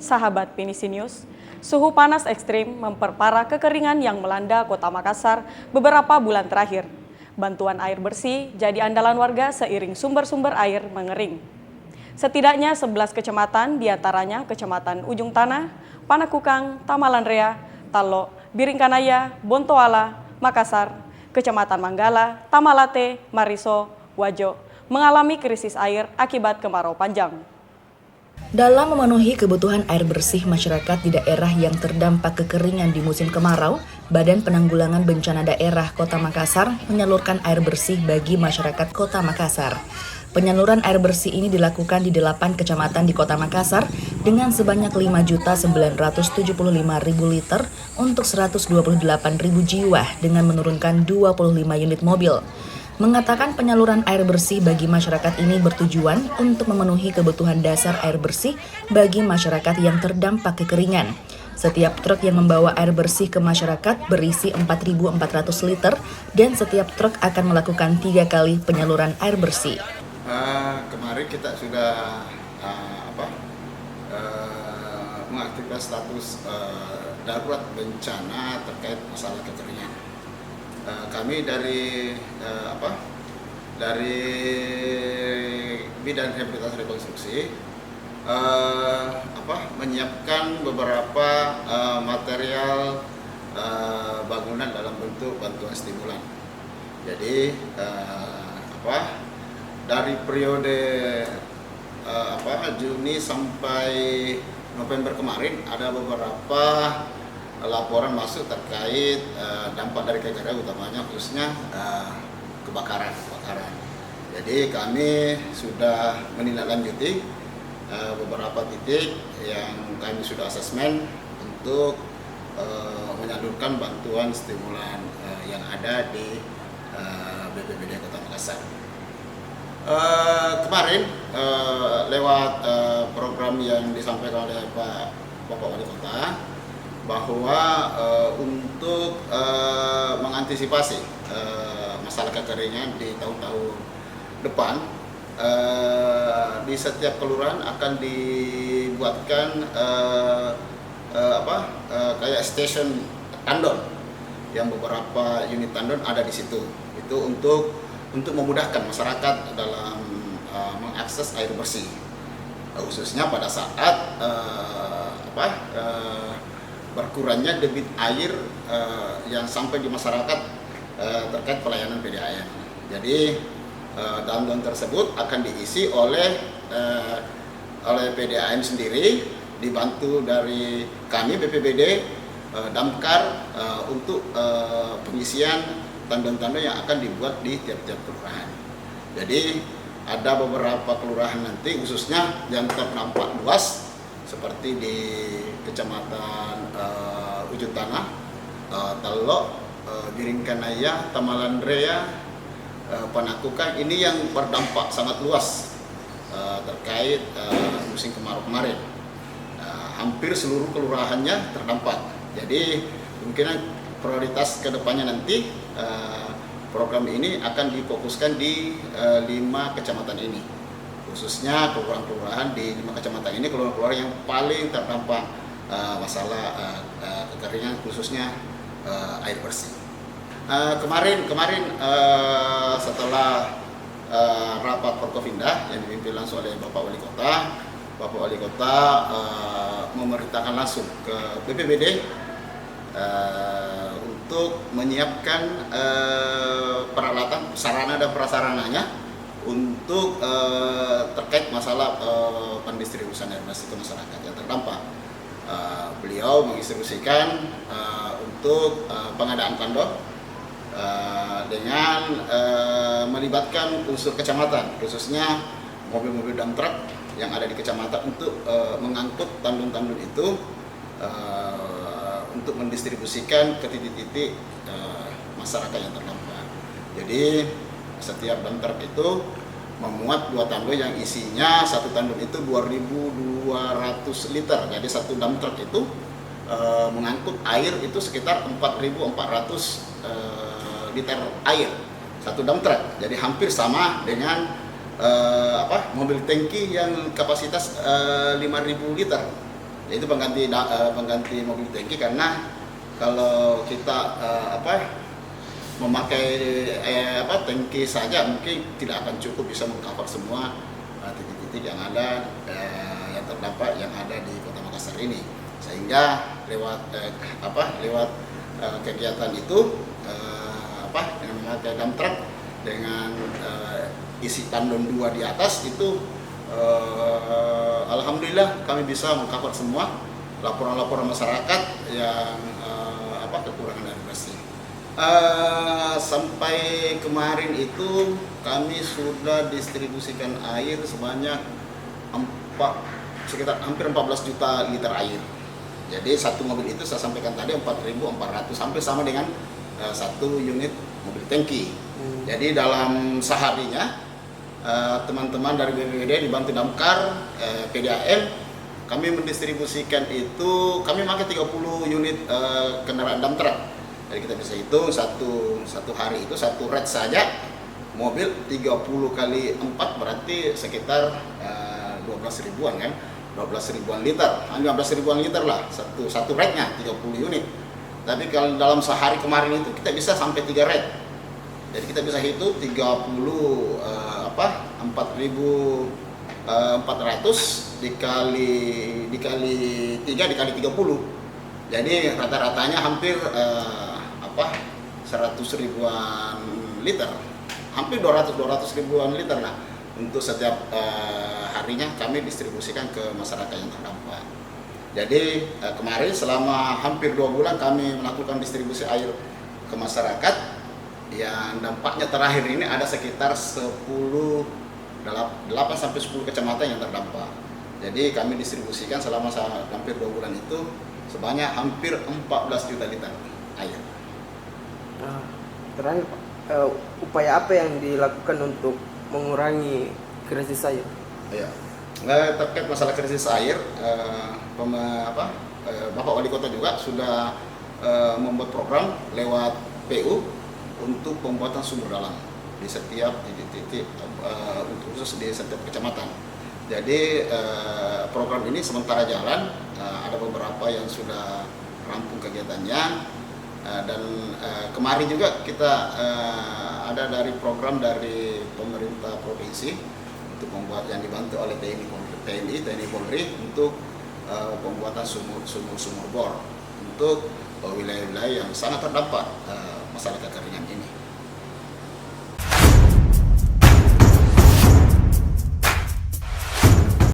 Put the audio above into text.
Sahabat Pinisi News, suhu panas ekstrim memperparah kekeringan yang melanda Kota Makassar beberapa bulan terakhir. Bantuan air bersih jadi andalan warga seiring sumber-sumber air mengering. Setidaknya 11 kecamatan, diantaranya Kecamatan Ujung Tanah, Panakukang, Tamalanrea, Talo, Biringkanaya, Bontoala, Makassar, Kecamatan Manggala, Tamalate, Mariso, Wajo, mengalami krisis air akibat kemarau panjang. Dalam memenuhi kebutuhan air bersih masyarakat di daerah yang terdampak kekeringan di musim kemarau, Badan Penanggulangan Bencana Daerah Kota Makassar menyalurkan air bersih bagi masyarakat Kota Makassar. Penyaluran air bersih ini dilakukan di 8 kecamatan di Kota Makassar dengan sebanyak 5.975.000 liter untuk 128.000 jiwa dengan menurunkan 25 unit mobil. Mengatakan penyaluran air bersih bagi masyarakat ini bertujuan untuk memenuhi kebutuhan dasar air bersih bagi masyarakat yang terdampak kekeringan. Setiap truk yang membawa air bersih ke masyarakat berisi 4.400 liter dan setiap truk akan melakukan 3 kali penyaluran air bersih. Kemarin kita sudah mengaktifkan status darurat bencana terkait masalah kekeringan. Kami dari bidang rehabilitasi rekonstruksi menyiapkan beberapa material bangunan dalam bentuk bantuan stimulan. Jadi dari periode Juni sampai November kemarin ada beberapa laporan masuk terkait dampak dari kekeringan, utamanya khususnya kebakaran. Jadi kami sudah menindaklanjuti beberapa titik yang kami sudah asesmen untuk menyalurkan bantuan stimulan yang ada di BPBD Kota Makassar. Kemarin lewat program yang disampaikan oleh Bapak Wali Kota, bahwa untuk mengantisipasi masalah kekeringan di tahun-tahun depan, di setiap kelurahan akan dibuatkan kayak station tandon, yang beberapa unit tandon ada di situ. Itu untuk memudahkan masyarakat dalam mengakses air bersih, khususnya pada saat berkurangnya debit air yang sampai di masyarakat terkait pelayanan PDAM. Jadi tandon tersebut akan diisi oleh PDAM sendiri, dibantu dari kami BPBD, Damkar untuk pengisian tandon-tandon yang akan dibuat di tiap-tiap kelurahan. Jadi ada beberapa kelurahan nanti khususnya yang terdampak luas seperti di Kecamatan Ujung Tanah, Talo, Biringkanaya, Tamalanrea, Panakukang, ini yang berdampak sangat luas terkait musim kemarau kemarin. Hampir seluruh kelurahannya terdampak. Jadi kemungkinan prioritas kedepannya nanti program ini akan difokuskan di 5 kecamatan ini. Khususnya kelurahan-kelurahan di 5 kecamatan ini, kelurahan-kelurahan yang paling terdampak masalah kekeringan, khususnya air bersih. Kemarin setelah rapat Forkopimda yang dipimpin langsung oleh Bapak Wali Kota memerintahkan langsung ke BPBD untuk menyiapkan peralatan, sarana dan prasarananya untuk terkait masalah pendistribusian air bersih ke masyarakat yang terdampak. Beliau menginstruksikan untuk pengadaan tandon dengan melibatkan unsur kecamatan, khususnya mobil-mobil dump truck yang ada di kecamatan untuk mengangkut tandon-tandon itu untuk mendistribusikan ke titik-titik masyarakat yang terdampak. Jadi setiap dump truck itu memuat 2 tandon yang isinya satu tandon itu 2.200 liter. Jadi satu dump truck itu mengangkut air itu sekitar 4.400 liter air satu dump truck. Jadi hampir sama dengan mobil tangki yang kapasitas 5.000 liter. Itu pengganti mobil tangki, karena kalau kita memakai tangki saja mungkin tidak akan cukup bisa mengcover semua titik-titik yang ada yang terdampak yang ada di Kota Makassar ini. Sehingga lewat kegiatan itu dengan memakai dump truck dengan isi tandon 2 di atas itu alhamdulillah kami bisa mengcover semua laporan-laporan masyarakat yang kekurangan air bersih. Sampai kemarin itu kami sudah distribusikan air sebanyak sekitar hampir 14 juta liter air. Jadi satu mobil itu saya sampaikan tadi 4.400, hampir sama dengan satu unit mobil tangki. Jadi dalam seharinya teman-teman dari BPBD dibantu damkar, PDAM, kami mendistribusikan itu, kami pakai 30 unit kendaraan dump truck. Jadi kita bisa hitung satu hari itu satu red saja mobil 30 kali 4 berarti sekitar 12 ribuan kan, 12 ribuan liter, 15 ribuan liter lah satu rednya 30 unit. Tapi kalau dalam sehari kemarin itu kita bisa sampai 3 red. Jadi kita bisa hitung 4.400 dikali 3 dikali 30. Jadi rata-ratanya hampir 100 ribuan liter, hampir 200 ribuan liter lah untuk setiap harinya kami distribusikan ke masyarakat yang terdampak. Jadi kemarin selama hampir 2 bulan kami melakukan distribusi air ke masyarakat yang dampaknya terakhir ini ada sekitar 8 sampai 10 kecamatan yang terdampak. Jadi kami distribusikan selama hampir 2 bulan itu sebanyak hampir 14 juta liter air. Nah, terakhir Pak, upaya apa yang dilakukan untuk mengurangi krisis air? Ya, terkait masalah krisis air, Bapak Wali Kota juga sudah membuat program lewat PU untuk pembuatan sumur dalam di setiap titik-titik, untuk khusus di setiap kecamatan. Jadi program ini sementara jalan, ada beberapa yang sudah rampung kegiatannya. Dan kemarin juga kita ada dari program dari pemerintah provinsi untuk membuat yang dibantu oleh TNI Polri untuk pembuatan sumur bor untuk wilayah-wilayah yang sangat terdampak masalah kekeringan